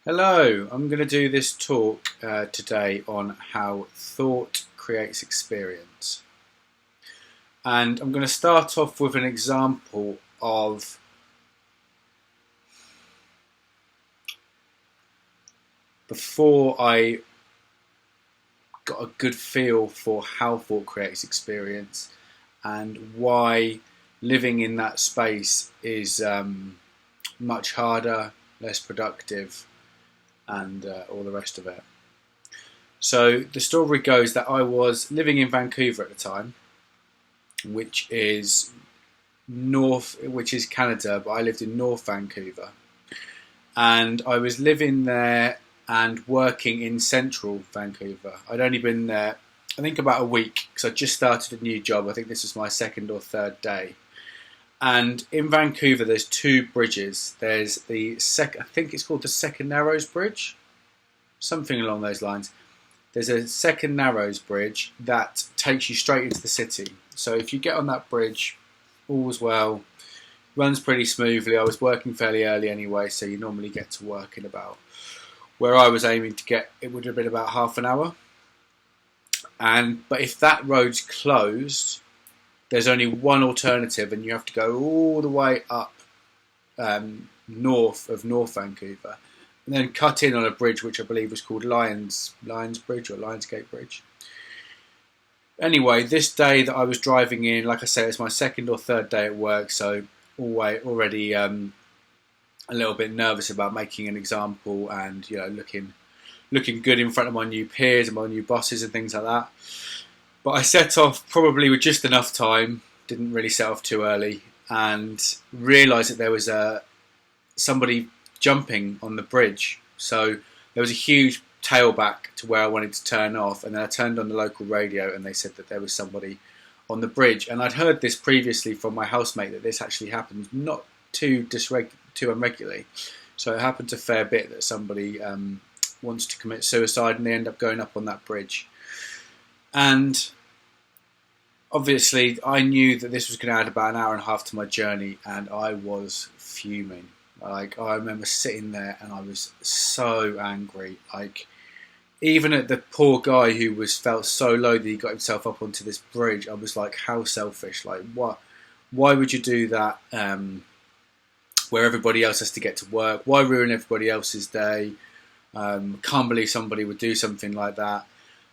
Hello, I'm going to do this talk today on how thought creates experience. And I'm going to start off with an example of before I got a good feel for how thought creates experience and why living in that space is much harder, less productive, and all the rest of it. So the story goes that I was living in Vancouver at the time, which is Canada, but I lived in North Vancouver, and I was living there and working in Central Vancouver. I'd only been there, I think, about a week because I just started a new job. I think this was my second or third day. And in Vancouver, there's two bridges. There's I think it's called the Second Narrows Bridge, something along those lines. There's a Second Narrows Bridge that takes you straight into the city. So if you get on that bridge, all's well, runs pretty smoothly. I was working fairly early anyway, so you normally get to work in about, where I was aiming to get, it would have been about half an hour. But if that road's closed, there's only one alternative, and you have to go all the way up north of North Vancouver, and then cut in on a bridge which I believe was called Lions Bridge or Lionsgate Bridge. Anyway, this day that I was driving in, like I say, it's my second or third day at work, so already a little bit nervous about making an example and looking good in front of my new peers and my new bosses and things like that. But I set off probably with just enough time, didn't really set off too early, and realised that there was somebody jumping on the bridge. So there was a huge tailback to where I wanted to turn off, and then I turned on the local radio and they said that there was somebody on the bridge. And I'd heard this previously from my housemate that this actually happens not too unregularly. So it happened a fair bit that somebody wants to commit suicide and they end up going up on that bridge. And obviously I knew that this was going to add about an hour and a half to my journey, and I was fuming. Like, I remember sitting there and I was so angry. Like, even at the poor guy who felt so low that he got himself up onto this bridge, I was like, how selfish. Like, what? Why would you do that where everybody else has to get to work? Why ruin everybody else's day? Can't believe somebody would do something like that.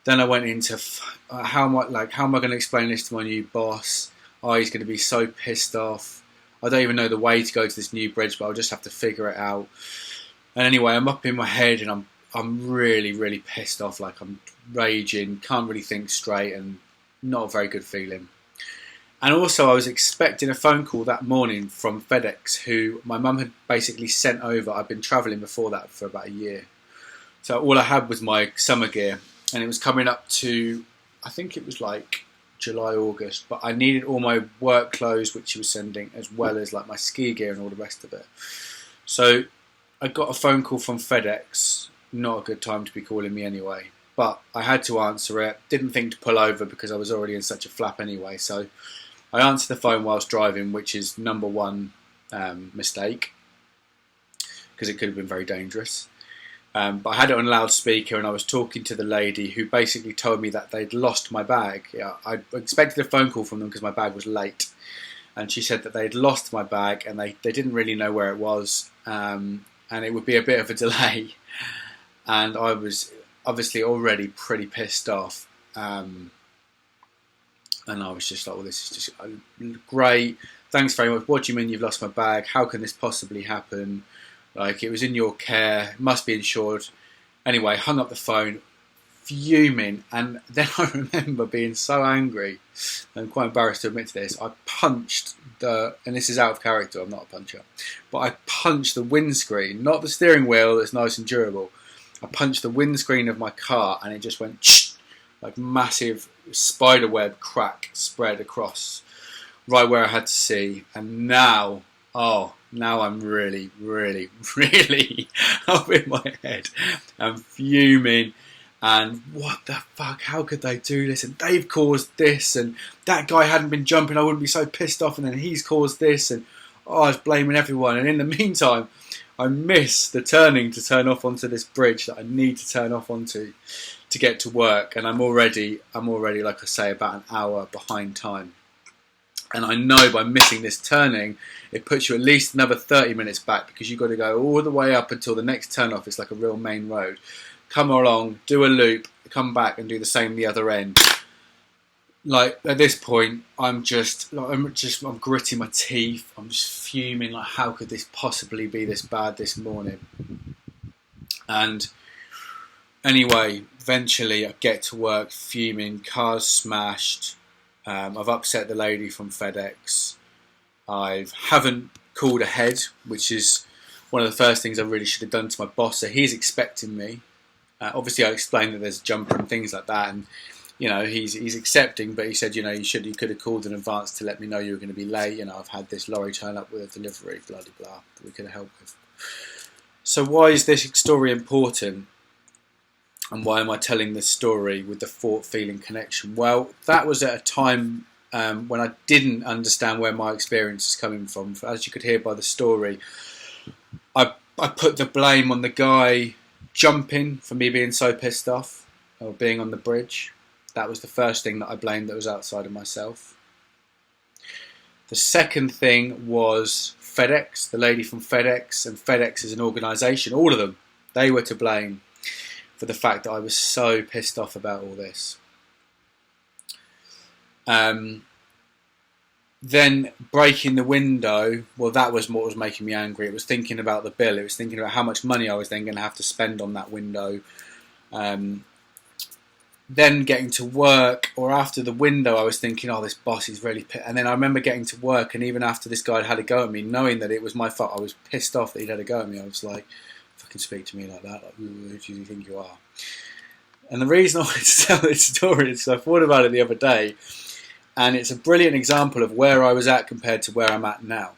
Then I went into how am I going to explain this to my new boss? Oh, he's going to be so pissed off. I don't even know the way to go to this new bridge, but I'll just have to figure it out. And anyway, I'm up in my head and I'm really, really pissed off. Like, I'm raging, can't really think straight, and not a very good feeling. And also, I was expecting a phone call that morning from FedEx, who my mum had basically sent over. I'd been travelling before that for about a year. So all I had was my summer gear. And it was coming up to, I think it was like July, August, but I needed all my work clothes, which she was sending, as well as like my ski gear and all the rest of it. So I got a phone call from FedEx. Not a good time to be calling me anyway, but I had to answer it. Didn't think to pull over because I was already in such a flap anyway. So I answered the phone whilst driving, which is number one mistake, because it could have been very dangerous. But I had it on loudspeaker and I was talking to the lady who basically told me that they'd lost my bag. Yeah, I expected a phone call from them because my bag was late. And she said that they'd lost my bag and they didn't really know where it was. And it would be a bit of a delay. And I was obviously already pretty pissed off. And I was just like, well, this is just great. Thanks very much. What do you mean you've lost my bag? How can this possibly happen? Like, it was in your care, must be insured. Anyway, hung up the phone, fuming, and then I remember being so angry, I'm quite embarrassed to admit to this, I punched and this is out of character, I'm not a puncher, but I punched the windscreen, not the steering wheel that's nice and durable. I punched the windscreen of my car and it just went like massive spiderweb crack spread across right where I had to see. And now I'm really, really, really up in my head. I'm fuming. And what the fuck, how could they do this? And they've caused this, and that guy hadn't been jumping, I wouldn't be so pissed off, and then he's caused this, and I was blaming everyone. And in the meantime, I miss the turning to turn off onto this bridge that I need to turn off onto to get to work, and I'm already, like I say, about an hour behind time. And I know by missing this turning, it puts you at least another 30 minutes back, because you've got to go all the way up until the next turn off. It's like a real main road. Come along, do a loop, come back and do the same the other end. Like, at this point, I'm gritting my teeth. I'm just fuming. Like, how could this possibly be this bad this morning? And anyway, eventually I get to work fuming. Car's smashed. I've upset the lady from FedEx. I haven't called ahead, which is one of the first things I really should have done to my boss. So he's expecting me. Obviously, I explained that there's a jumper and things like that, and he's accepting. But he said, you could have called in advance to let me know you were going to be late. I've had this lorry turn up with a delivery, blah blah blah, that we could have helped with. So why is this story important? And why am I telling this story with the thought feeling connection? Well, that was at a time when I didn't understand where my experience is coming from. As you could hear by the story, I put the blame on the guy jumping for me being so pissed off, or being on the bridge. That was the first thing that I blamed that was outside of myself. The second thing was FedEx, the lady from FedEx, and FedEx is an organisation, all of them, they were to blame for the fact that I was so pissed off about all this. Then breaking the window, well, that was what was making me angry. It was thinking about the bill. It was thinking about how much money I was then going to have to spend on that window. Then getting to work, or after the window, I was thinking, oh, this boss is really pissed. And then I remember getting to work, and even after this guy had a go at me, knowing that it was my fault, I was pissed off that he'd had a go at me. I was like, fucking speak to me like that. Like, who do you think you are? And the reason I wanted to tell this story is I thought about it the other day, and it's a brilliant example of where I was at compared to where I'm at now.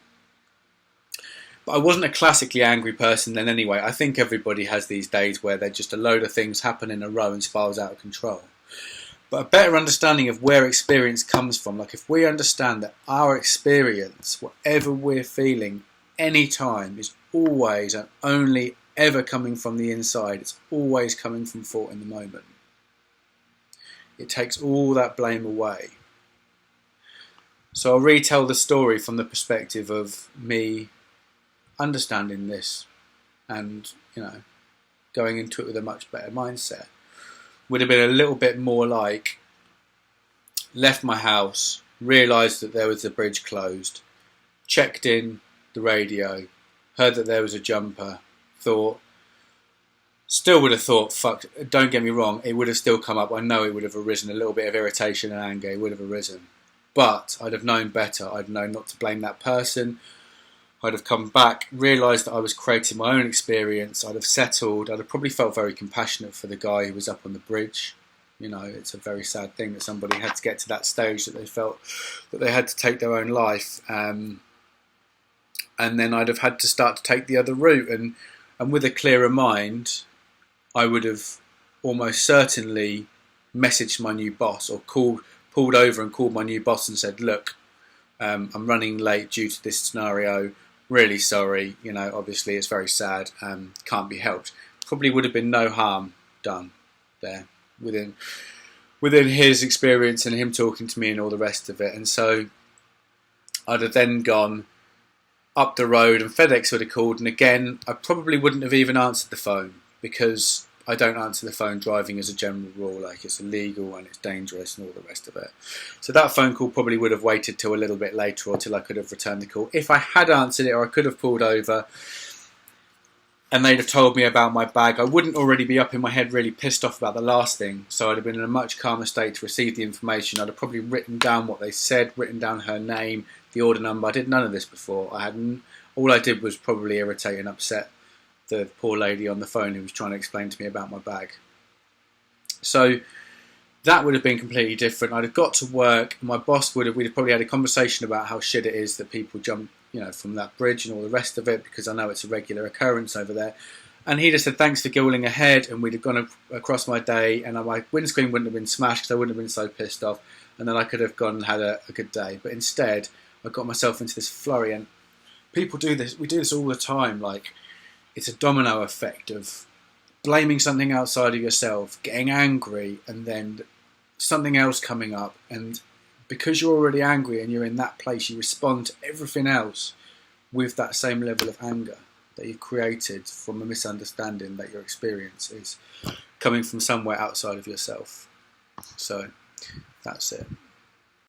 But I wasn't a classically angry person then anyway. I think everybody has these days where they're just a load of things happen in a row and spirals out of control. But a better understanding of where experience comes from, like if we understand that our experience, whatever we're feeling, any time, is always and only ever coming from the inside. It's always coming from thought in the moment. It takes all that blame away. So I'll retell the story from the perspective of me understanding this and, going into it with a much better mindset. Would have been a little bit more like, left my house, realised that there was the bridge closed, checked in the radio, heard that there was a jumper, still would have thought, fuck, don't get me wrong, it would have still come up. I know it would have arisen, a little bit of irritation and anger, it would have arisen. But I'd have known better. I'd known not to blame that person. I'd have come back, realised that I was creating my own experience. I'd have settled. I'd have probably felt very compassionate for the guy who was up on the bridge. It's a very sad thing that somebody had to get to that stage that they felt that they had to take their own life. And then I'd have had to start to take the other route. And with a clearer mind, I would have almost certainly messaged my new boss, or pulled over and called my new boss and said, look, I'm running late due to this scenario. Really sorry. Obviously it's very sad. Can't be helped. Probably would have been no harm done there within his experience and him talking to me and all the rest of it. And so I'd have then gone up the road and FedEx would have called. And again, I probably wouldn't have even answered the phone, because I don't answer the phone driving as a general rule. Like, it's illegal and it's dangerous and all the rest of it. So that phone call probably would have waited till a little bit later, or till I could have returned the call. If I had answered it, or I could have pulled over and they'd have told me about my bag, I wouldn't already be up in my head really pissed off about the last thing. So I'd have been in a much calmer state to receive the information. I'd have probably written down what they said, written down her name, the order number. I did none of this before. All I did was probably irritate and upset the poor lady on the phone who was trying to explain to me about my bag. So that would have been completely different. I'd have got to work, and my boss we'd have probably had a conversation about how shit it is that people jump, from that bridge and all the rest of it, because I know it's a regular occurrence over there. And he'd have said, thanks for gilling ahead, and we'd have gone across my day, and my windscreen wouldn't have been smashed because I wouldn't have been so pissed off, and then I could have gone and had a good day. But instead, I got myself into this flurry, and people do this. We do this all the time. Like, it's a domino effect of blaming something outside of yourself, getting angry, and then something else coming up. And because you're already angry and you're in that place, you respond to everything else with that same level of anger that you've created from a misunderstanding that your experience is coming from somewhere outside of yourself. So that's it.